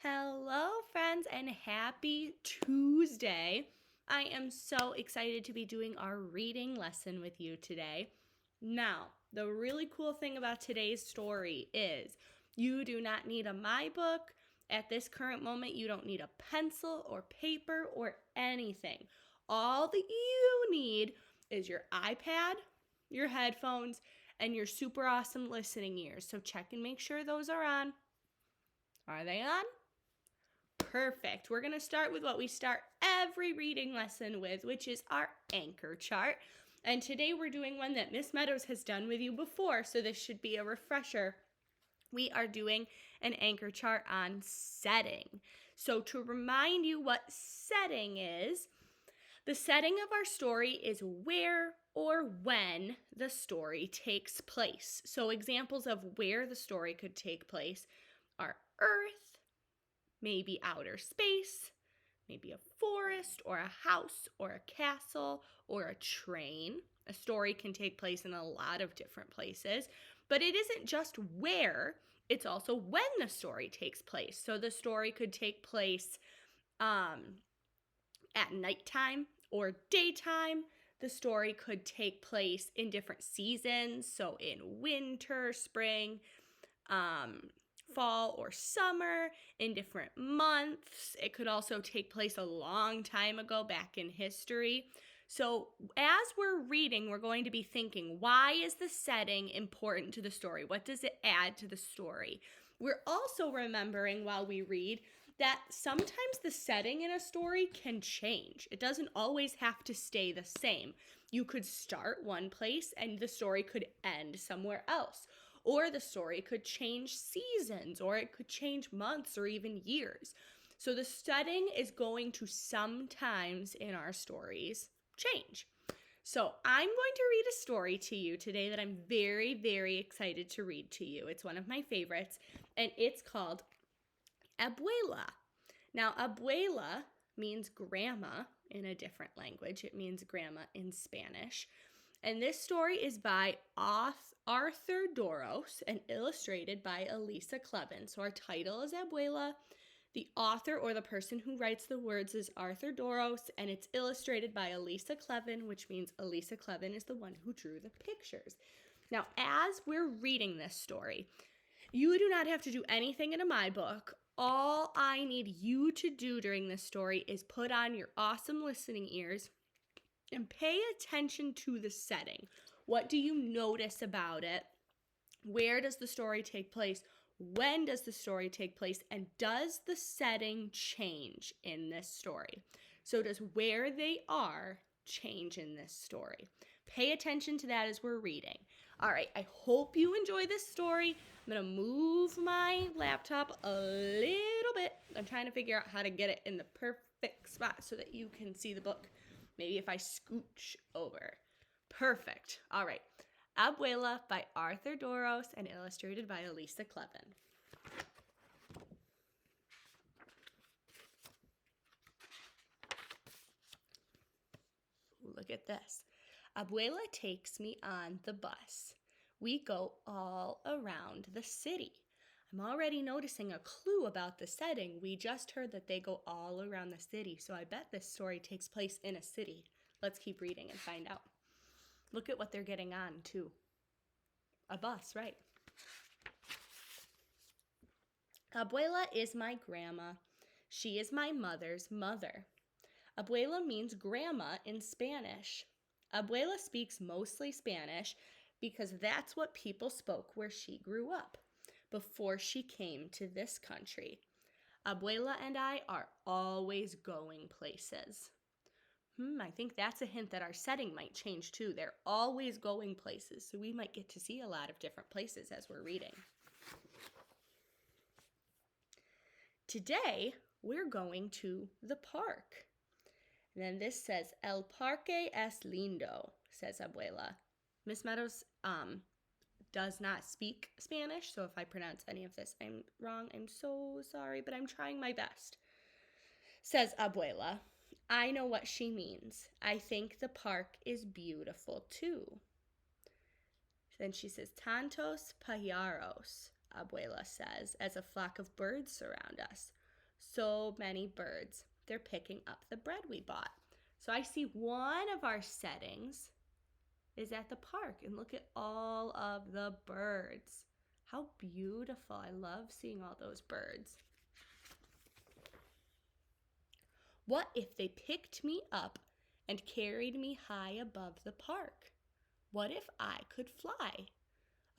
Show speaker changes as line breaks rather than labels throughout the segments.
Hello, friends, and happy Tuesday. I am so excited to be doing our reading lesson with you today. Now, the really cool thing about today's story is you do not need a My Book. At this current moment, you don't need a pencil or paper or anything. All that you need is your iPad, your headphones, and your super awesome listening ears. So check and make sure those are on. Are they on? Perfect. We're going to start with what we start every reading lesson with, which is our anchor chart. And today we're doing one that Miss Meadows has done with you before, so this should be a refresher. We are doing an anchor chart on setting. So to remind you what setting is, the setting of our story is where or when the story takes place. So examples of where the story could take place are Earth, maybe outer space, maybe a forest or a house or a castle or a train. A story can take place in a lot of different places, but it isn't just where, it's also when the story takes place. So the story could take place at nighttime or daytime. The story could take place in different seasons, so in winter, spring, fall or summer, in different months. It could also take place a long time ago back in history. So as we're reading, we're going to be thinking, why is the setting important to the story? What does it add to the story? We're also remembering while we read that sometimes the setting in a story can change. It doesn't always have to stay the same. You could start one place and the story could end somewhere else. Or the story could change seasons, or it could change months or even years. So the setting is going to sometimes in our stories change. So I'm going to read a story to you today that I'm very, very excited to read to you. It's one of my favorites, and it's called Abuela. Now, Abuela means grandma in a different language. It means grandma in Spanish. And this story is by Arthur Doros and illustrated by Elisa Clevin. So our title is Abuela. The author or the person who writes the words is Arthur Doros, and it's illustrated by Elisa Clevin, which means Elisa Clevin is the one who drew the pictures. Now, as we're reading this story, you do not have to do anything in My Book. All I need you to do during this story is put on your awesome listening ears and pay attention to the setting. What do you notice about it? Where does the story take place? When does the story take place? And does the setting change in this story? So does where they are change in this story? Pay attention to that as we're reading. All right, I hope you enjoy this story. I'm going to move my laptop a little bit. I'm trying to figure out how to get it in the perfect spot so that you can see the book. Maybe if I scooch over. Perfect. All right. Abuela by Arthur Doros and illustrated by Elisa Clevin. Look at this. Abuela takes me on the bus. We go all around the city. I'm already noticing a clue about the setting. We just heard that they go all around the city, so I bet this story takes place in a city. Let's keep reading and find out. Look at what they're getting on, too. A bus, right? Abuela is my grandma. She is my mother's mother. Abuela means grandma in Spanish. Abuela speaks mostly Spanish because that's what people spoke where she grew up before she came to this country. Abuela and I are always going places. I think that's a hint that our setting might change too. They're always going places, so we might get to see a lot of different places as we're reading. Today, we're going to the park. And then this says, El Parque es lindo, says Abuela. Miss Meadows does not speak Spanish, so if I pronounce any of this I'm wrong, I'm so sorry, but I'm trying my best. Says Abuela. I know what she means. I think the park is beautiful too. Then she says, Tantos pajaros, Abuela says, as a flock of birds surround us. so many birds. They're picking up the bread we bought. So I see one of our settings is at the park, and look at all of the birds. How beautiful. I love seeing all those birds. What if they picked me up and carried me high above the park? What if I could fly?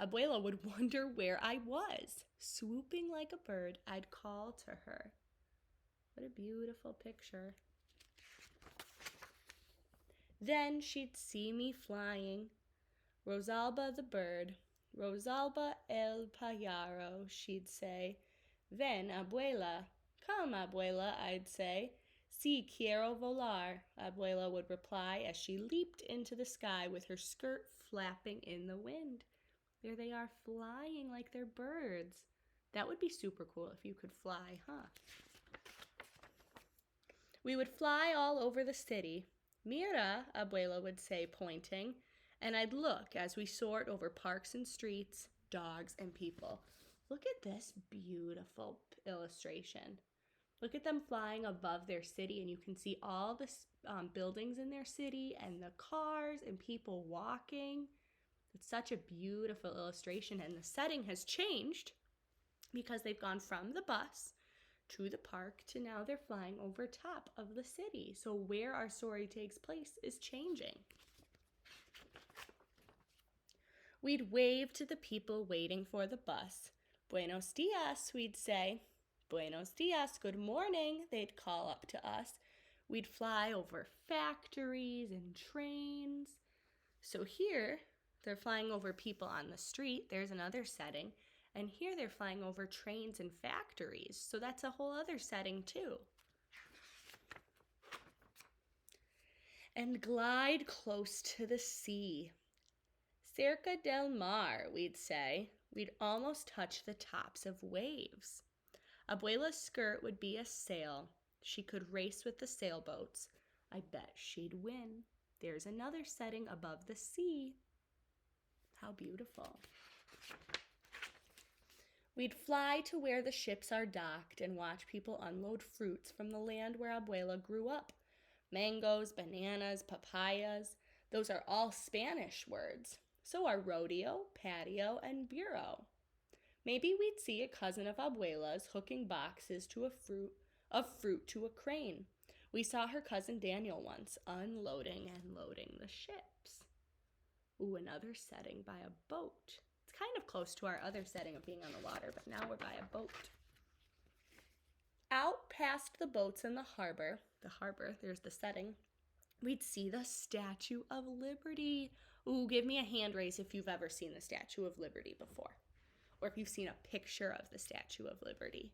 Abuela would wonder where I was. Swooping like a bird, I'd call to her. What a beautiful picture. Then she'd see me flying. Rosalba the bird, Rosalba el pájaro, she'd say. Ven, abuela. Come, abuela, I'd say. Si quiero volar, abuela would reply as she leaped into the sky with her skirt flapping in the wind. There they are, flying like they're birds. That would be super cool if you could fly, huh? We would fly all over the city. Mira, abuela would say, pointing, and I'd look as we soared over parks and streets, dogs and people. Look at this beautiful illustration. Look at them flying above their city, and you can see all the buildings in their city and the cars and people walking. It's such a beautiful illustration, and the setting has changed because they've gone from the bus to the park to now they're flying over top of the city. So where our story takes place is changing. We'd wave to the people waiting for the bus. Buenos dias, we'd say. Buenos dias, good morning, they'd call up to us. We'd fly over factories and trains. So here, they're flying over people on the street. There's another setting. And here they're flying over trains and factories. So that's a whole other setting too. And glide close to the sea. Cerca del mar, we'd say. We'd almost touch the tops of waves. Abuela's skirt would be a sail. She could race with the sailboats. I bet she'd win. There's another setting above the sea. How beautiful. We'd fly to where the ships are docked and watch people unload fruits from the land where Abuela grew up. Mangoes, bananas, papayas, those are all Spanish words. So are rodeo, patio, and bureau. Maybe we'd see a cousin of Abuela's hooking boxes of fruit to a crane. We saw her cousin Daniel once unloading and loading the ships. Ooh, another setting by a boat. It's kind of close to our other setting of being on the water, but now we're by a boat. Out past the boats in the harbor, there's the setting, we'd see the Statue of Liberty. Ooh, give me a hand raise if you've ever seen the Statue of Liberty before, or if you've seen a picture of the Statue of Liberty.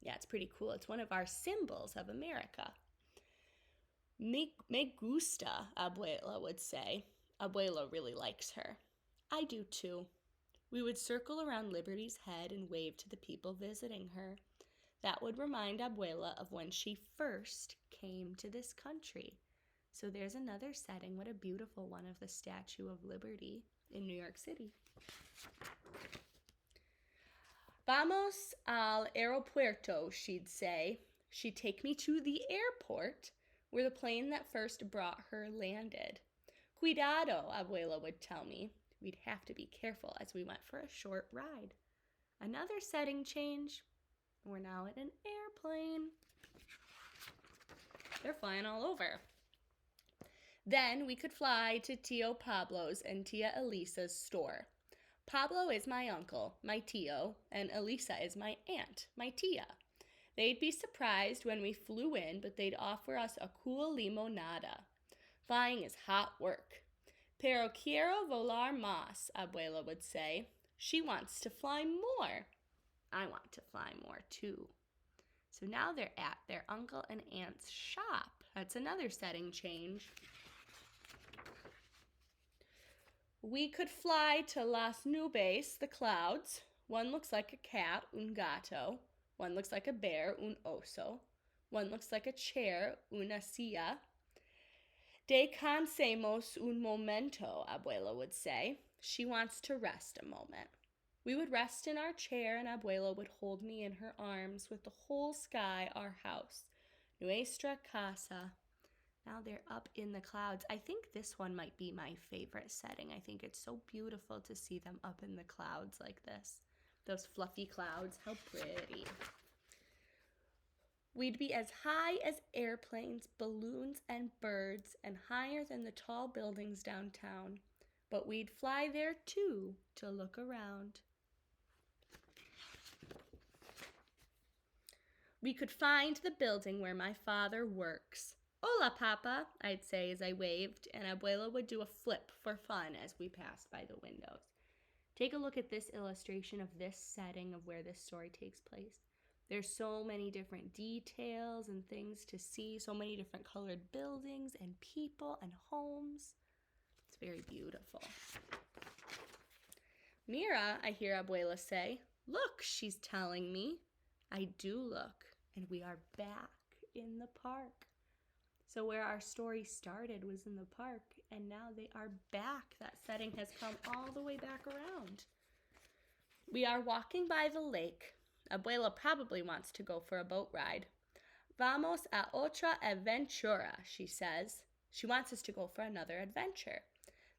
Yeah, it's pretty cool. It's one of our symbols of America. Me gusta, Abuela would say. Abuela really likes her. I do too. We would circle around Liberty's head and wave to the people visiting her. That would remind Abuela of when she first came to this country. So there's another setting. What a beautiful one of the Statue of Liberty in New York City. Vamos al aeropuerto, she'd say. She'd take me to the airport where the plane that first brought her landed. Cuidado, Abuela would tell me. We'd have to be careful as we went for a short ride. Another setting change. We're now in an airplane. They're flying all over. Then we could fly to Tio Pablo's and Tia Elisa's store. Pablo is my uncle, my Tio, and Elisa is my aunt, my Tia. They'd be surprised when we flew in, but they'd offer us a cool limonada. Flying is hot work. Pero quiero volar más, Abuela would say. She wants to fly more. I want to fly more too. So now they're at their uncle and aunt's shop. That's another setting change. We could fly to Las Nubes, the clouds. One looks like a cat, un gato. One looks like a bear, un oso. One looks like a chair, una silla. Descansemos un momento, Abuela would say. She wants to rest a moment. We would rest in our chair, and Abuela would hold me in her arms with the whole sky our house. Nuestra casa. Now they're up in the clouds. I think this one might be my favorite setting. I think it's so beautiful to see them up in the clouds like this. Those fluffy clouds, how pretty. We'd be as high as airplanes, balloons, and birds, and higher than the tall buildings downtown. But we'd fly there too to look around. We could find the building where my father works. Hola, Papa, I'd say as I waved, and Abuela would do a flip for fun as we passed by the windows. Take a look at this illustration of this setting of where this story takes place. There's so many different details and things to see, so many different colored buildings and people and homes. It's very beautiful. Mira, I hear Abuela say. Look, she's telling me. I do look, and we are back in the park. So where our story started was in the park, and now they are back. That setting has come all the way back around. We are walking by the lake. Abuela probably wants to go for a boat ride. Vamos a otra aventura, she says. She wants us to go for another adventure.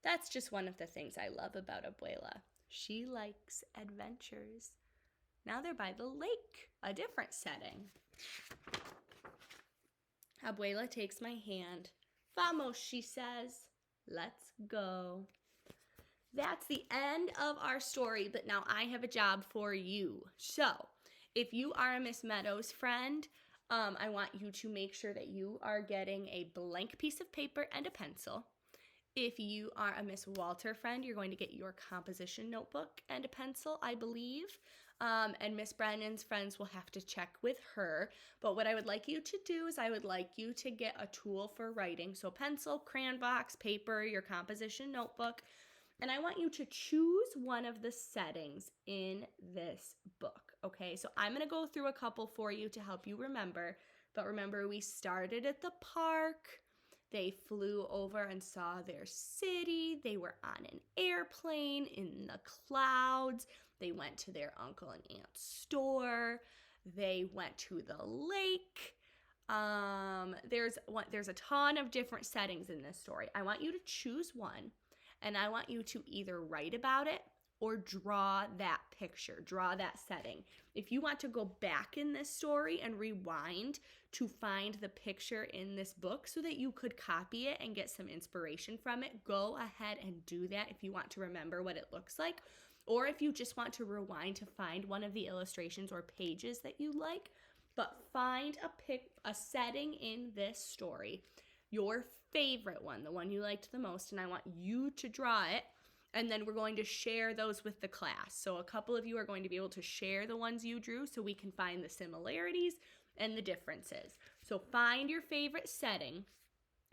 That's just one of the things I love about Abuela. She likes adventures. Now they're by the lake, a different setting. Abuela takes my hand. Vamos, she says. Let's go. That's the end of our story, but now I have a job for you. So, if you are a Miss Meadows friend, I want you to make sure that you are getting a blank piece of paper and a pencil. If you are a Miss Walter friend, you're going to get your composition notebook and a pencil, I believe. And Miss Brennan's friends will have to check with her. But what I would like you to do is I would like you to get a tool for writing. So pencil, crayon box, paper, your composition notebook. And I want you to choose one of the settings in this book, okay? So I'm going to go through a couple for you to help you remember. But remember, we started at the park. They flew over and saw their city. They were on an airplane in the clouds. They went to their uncle and aunt's store. They went to the lake. There's a ton of different settings in this story. I want you to choose one, and I want you to either write about it or draw that picture, draw that setting. If you want to go back in this story and rewind to find the picture in this book so that you could copy it and get some inspiration from it, go ahead and do that if you want to remember what it looks like. Or if you just want to rewind to find one of the illustrations or pages that you like, but find a setting in this story, your favorite one, the one you liked the most, and I want you to draw it. And then we're going to share those with the class. So a couple of you are going to be able to share the ones you drew so we can find the similarities and the differences. So find your favorite setting.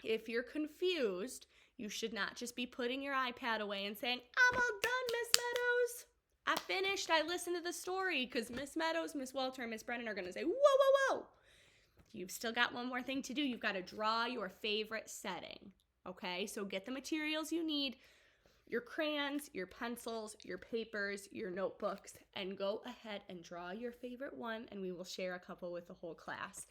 If you're confused, you should not just be putting your iPad away and saying, I'm all done, Miss Meadows. I finished. I listened to the story, because Miss Meadows, Miss Walter, and Miss Brennan are going to say, whoa, whoa, whoa. You've still got one more thing to do. You've got to draw your favorite setting. Okay, so get the materials you need. Your crayons, your pencils, your papers, your notebooks, and go ahead and draw your favorite one, and we will share a couple with the whole class.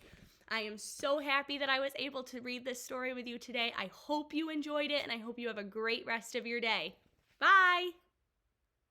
I am so happy that I was able to read this story with you today. I hope you enjoyed it, and I hope you have a great rest of your day. Bye!